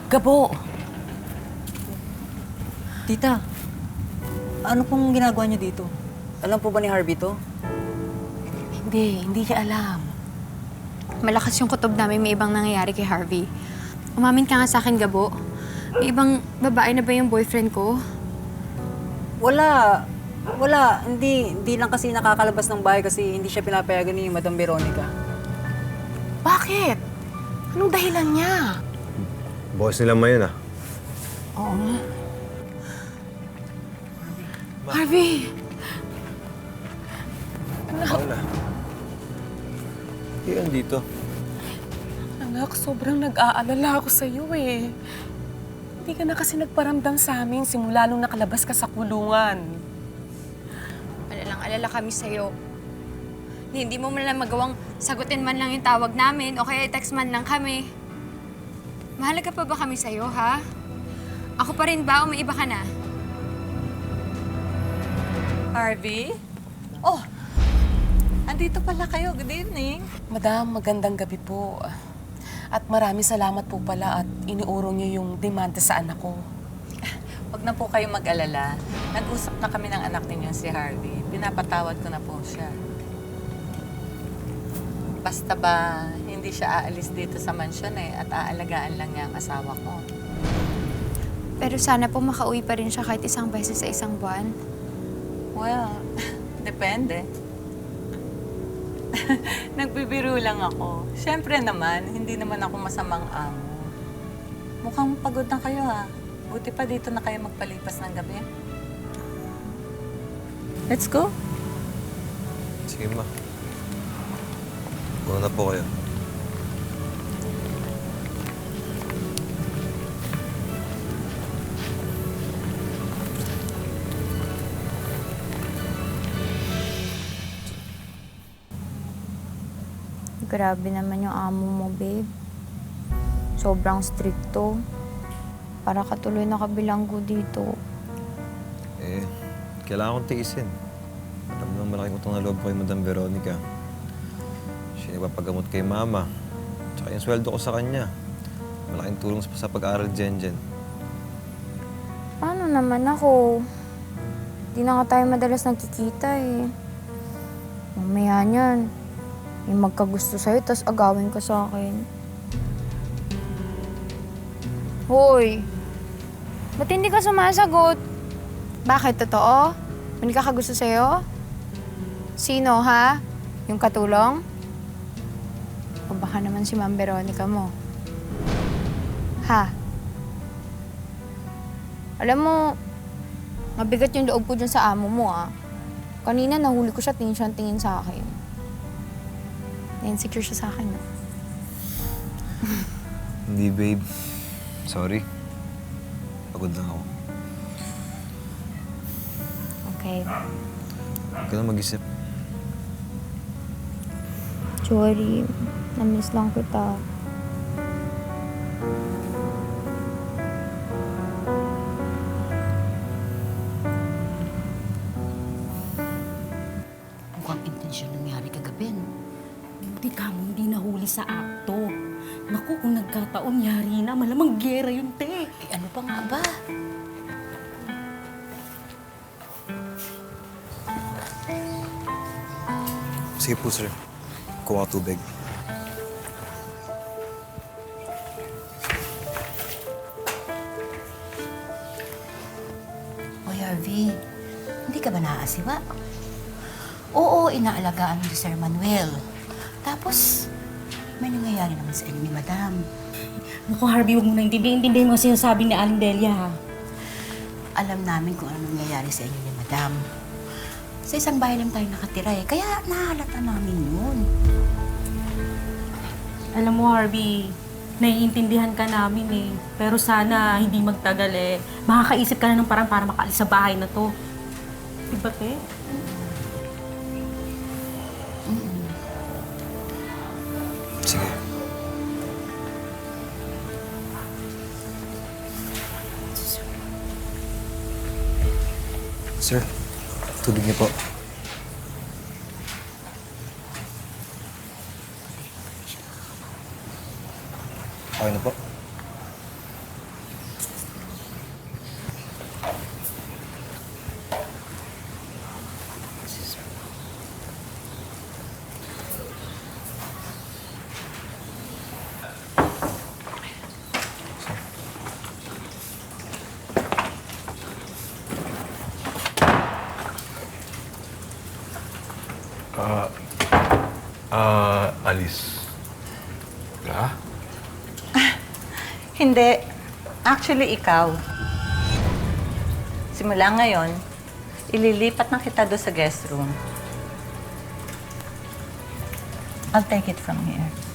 Gabo! Tita, ano pong ginagawa niyo dito? Alam po ba ni Harvey to? Hindi niya alam. Malakas yung kutob namin, may ibang nangyayari kay Harvey. Umamin ka nga sa akin, Gabo. May ibang babae na ba yung boyfriend ko? Wala. Hindi lang kasi nakakalabas ng bahay kasi hindi siya pinapayagan ni Madam Veronica. Bakit? Anong dahilan niya? Boss nila Mayon ah. Oo nga. Harvey! Paula. Yan dito. Anak, sobrang nag-aalala ako sa'yo eh. Hindi ka na kasi nagparamdam sa amin simula nung nakalabas ka sa kulungan. Alalang-alala kami sa'yo. Hindi mo man lang magawang sagutin man lang yung tawag namin o kaya text man lang kami. Mahalaga pa ba kami sa'yo, ha? Ako pa rin ba o may iba ka na? Harvey? Oh, andito pala kayo. Good evening. Madam, magandang gabi po. At maraming salamat po pala at iniurong niyo yung demanda sa anak ko. Huwag na po kayong mag-alala. Nag-usap na kami ng anak ninyo si Harvey. Pinapatawad ko na po siya. Basta ba, hindi siya aalis dito sa mansyon at aalagaan lang niya ang asawa ko. Pero sana po makauwi pa rin siya kahit isang beses sa isang buwan. Well, depende. Nagbibiro lang ako. Siyempre naman, hindi naman ako masamang amo. Mukhang pagod na kayo ha. Buti pa dito na kayo magpalipas ng gabi. Let's go. Sige ma. Una na po kayo. Grabe naman yung amo mo, babe. Sobrang stricto. Para katuloy na kabilanggo dito. Eh, kailangan kong tiisin. Alam mo, malaking utang na loob ko kay Madam Veronica. Siya nagpapagamot kay Mama. Tsaka yung sweldo ko sa kanya. Malaking tulong sa pag-aaral Jenjen. Paano naman ako? Di na nga tayo madalas nagkikita eh. Mamaya niyan, may magkagusto sa'yo, tas agawin ka sa akin. Hoy! Ba't hindi ka sumasagot? Bakit? Totoo? May kakagusto sa'yo? Sino, ha? Yung katulong? O baka naman si Ma'am Veronica mo? Ha? Alam mo, mabigat yung loob ko dyan sa amo mo, ah. Kanina nahuli ko siya, tingin siya tingin sa akin. Na-insecure siya sa akin, no? Hindi, babe. Sorry. Pagod lang ako. Okay. Huwag ka na mag-isip. Sorry. Na-miss lang kita. Mukhang intensyon nangyari kagabi, no? Buti ka mo hindi nahuli sa akto. Naku, kung nagkataon, yari na. Malamang gera yun, te. Eh, ano pa nga ba? Sige po, sir. Kuha ko tubig. O, Harvey, hindi ka ba naaasiwa? Oo, inaalagaan mo si Sir Manuel. Tapos, may nangyayari naman sa inyo ni Madam. Naku, Harvey, huwag mo na intindihin mo ang sinasabi ni Aling Delia, ha? Alam namin kung ano nangyayari sa inyo ni Madam. Sa isang bahay lang tayo nakatira eh, kaya nahalata namin yun. Alam mo, Harvey, naiintindihan ka namin eh. Pero sana hindi magtagal eh. Makakaisip ka na ng parang para makaalis sa bahay na to. Diba, te? Sige. Sir, tubig niyo po. Okay na po. Hindi. Actually, ikaw. Simula ngayon, ililipat na kita doon sa guest room. I'll take it from here.